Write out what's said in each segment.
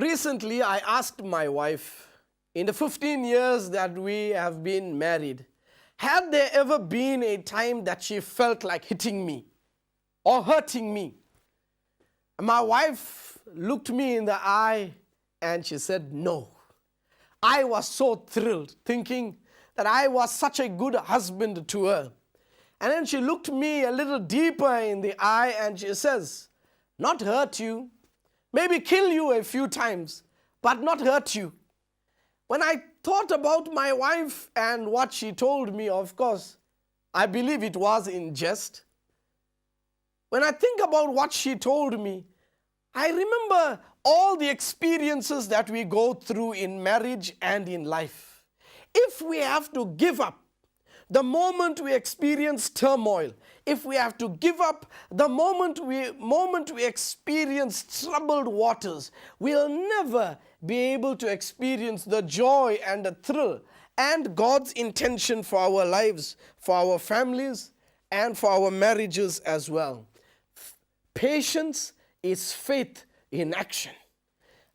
Recently, I asked my wife, in the 15 years that we have been married, had there ever been a time that she felt like hitting me or hurting me? My wife looked me in the eye and she said, no. I was so thrilled, thinking that I was such a good husband to her. And then she looked me a little deeper in the eye and she says, not hurt you, maybe kill you a few times, but not hurt you. When I thought about my wife and what she told me, of course, I believe it was in jest. When I think about what she told me, I remember all the experiences that we go through in marriage and in life. If we have to give up the moment we experience turmoil, if we have to give up the moment we experience troubled waters, we'll never be able to experience the joy and the thrill and God's intention for our lives, for our families, and for our marriages as well. Patience is faith in action.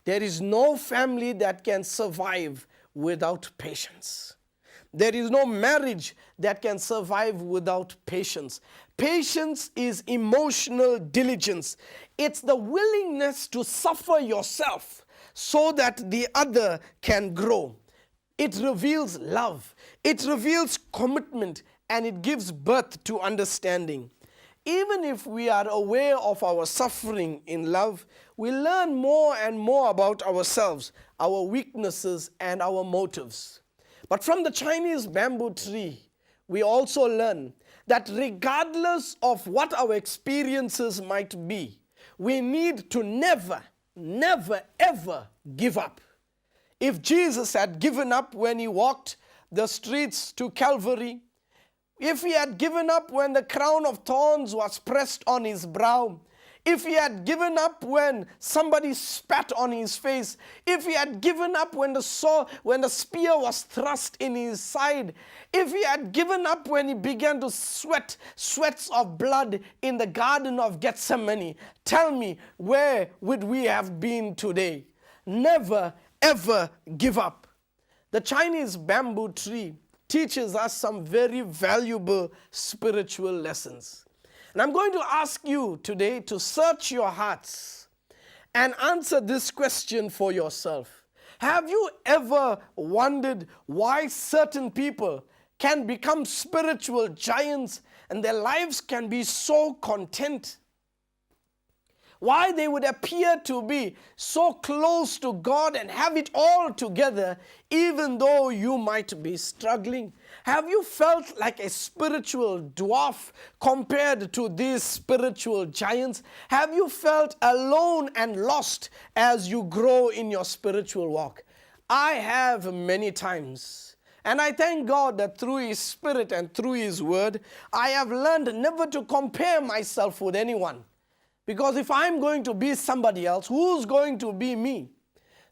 There is no family that can survive without patience. There is no marriage that can survive without patience. Patience is emotional diligence. It's the willingness to suffer yourself so that the other can grow. It reveals love. It reveals commitment, and it gives birth to understanding. Even if we are aware of our suffering in love, we learn more and more about ourselves, our weaknesses, and our motives. But from the Chinese bamboo tree, we also learn that regardless of what our experiences might be, we need to never, ever give up. If Jesus had given up when he walked the streets to Calvary, if he had given up when the crown of thorns was pressed on his brow, if he had given up when somebody spat on his face, if he had given up when the spear was thrust in his side, if he had given up when he began to sweats of blood in the Garden of Gethsemane, tell me, where would we have been today? Never, ever give up. The Chinese bamboo tree teaches us some very valuable spiritual lessons. And I'm going to ask you today to search your hearts and answer this question for yourself. Have you ever wondered why certain people can become spiritual giants and their lives can be so content? Why they would appear to be so close to God and have it all together, even though you might be struggling? Have you felt like a spiritual dwarf compared to these spiritual giants? Have you felt alone and lost as you grow in your spiritual walk? I have many times. And I thank God that through His Spirit and through His Word, I have learned never to compare myself with anyone. Because if I'm going to be somebody else, who's going to be me?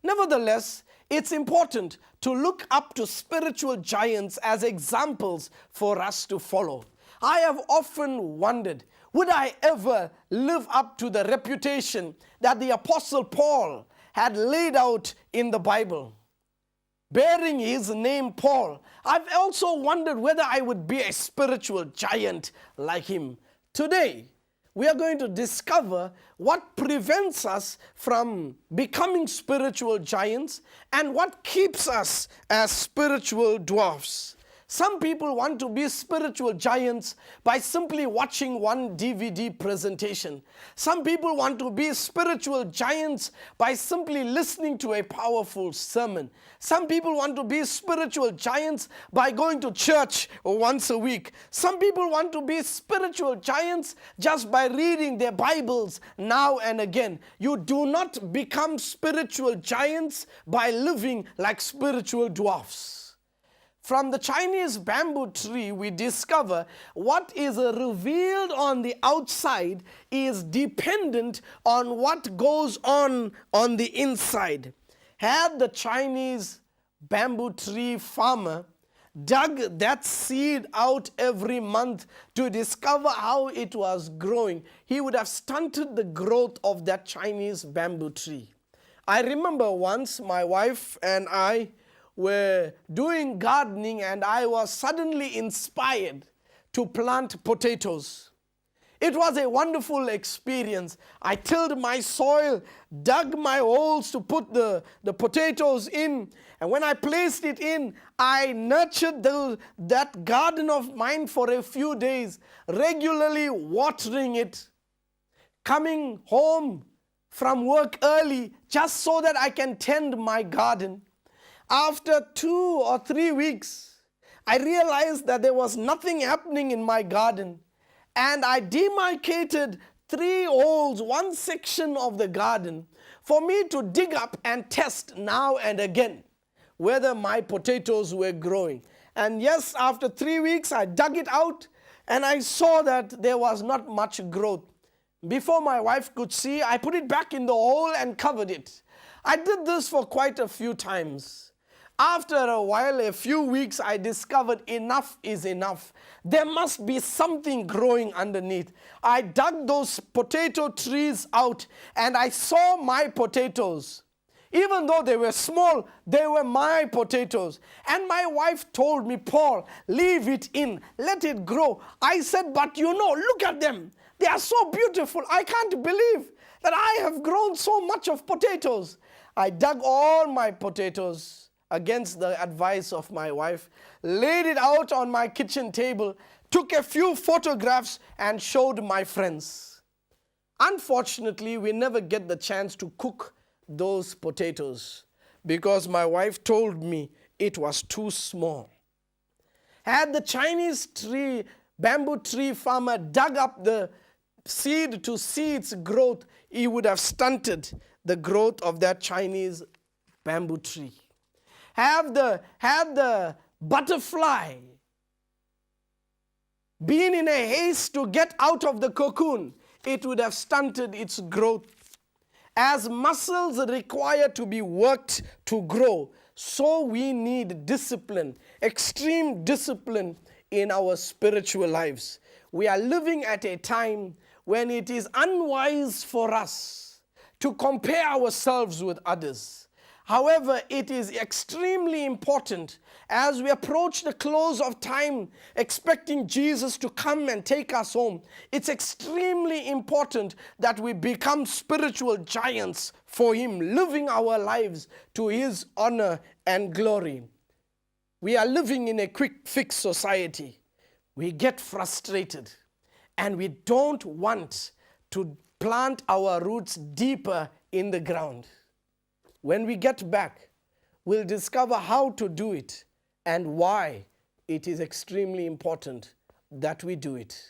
Nevertheless, it's important to look up to spiritual giants as examples for us to follow. I have often wondered, would I ever live up to the reputation that the Apostle Paul had laid out in the Bible? Bearing his name Paul, I've also wondered whether I would be a spiritual giant like him. Today, we are going to discover what prevents us from becoming spiritual giants and what keeps us as spiritual dwarfs. Some people want to be spiritual giants by simply watching one DVD presentation. Some people want to be spiritual giants by simply listening to a powerful sermon. Some people want to be spiritual giants by going to church once a week. Some people want to be spiritual giants just by reading their Bibles now and again. You do not become spiritual giants by living like spiritual dwarfs. From the Chinese bamboo tree, we discover what is revealed on the outside is dependent on what goes on the inside. Had the Chinese bamboo tree farmer dug that seed out every month to discover how it was growing, he would have stunted the growth of that Chinese bamboo tree. I remember once my wife and I were doing gardening and I was suddenly inspired to plant potatoes. It was a wonderful experience. I tilled my soil, dug my holes to put the potatoes in, and when I placed it in, I nurtured that garden of mine for a few days, regularly watering it, coming home from work early just so that I can tend my garden. After 2 or 3 weeks, I realized that there was nothing happening in my garden. And I demarcated 3 holes, one section of the garden, for me to dig up and test now and again whether my potatoes were growing. And yes, after 3 weeks, I dug it out and I saw that there was not much growth. Before my wife could see, I put it back in the hole and covered it. I did this for quite a few times. After a while, a few weeks, I discovered enough is enough. There must be something growing underneath. I dug those potato trees out and I saw my potatoes. Even though they were small, they were my potatoes. And my wife told me, Paul, leave it in, let it grow. I said, but look at them. They are so beautiful. I can't believe that I have grown so much of potatoes. I dug all my potatoes against the advice of my wife, laid it out on my kitchen table, took a few photographs and showed my friends. Unfortunately, we never get the chance to cook those potatoes because my wife told me it was too small. Had the Chinese bamboo tree farmer dug up the seed to see its growth, he would have stunted the growth of that Chinese bamboo tree. Had the butterfly been in a haste to get out of the cocoon, it would have stunted its growth. As muscles require to be worked to grow, so we need discipline, extreme discipline in our spiritual lives. We are living at a time when it is unwise for us to compare ourselves with others. However, it is extremely important as we approach the close of time, expecting Jesus to come and take us home. It's extremely important that we become spiritual giants for Him, living our lives to His honor and glory. We are living in a quick fix society. We get frustrated and we don't want to plant our roots deeper in the ground. When we get back, we'll discover how to do it and why it is extremely important that we do it.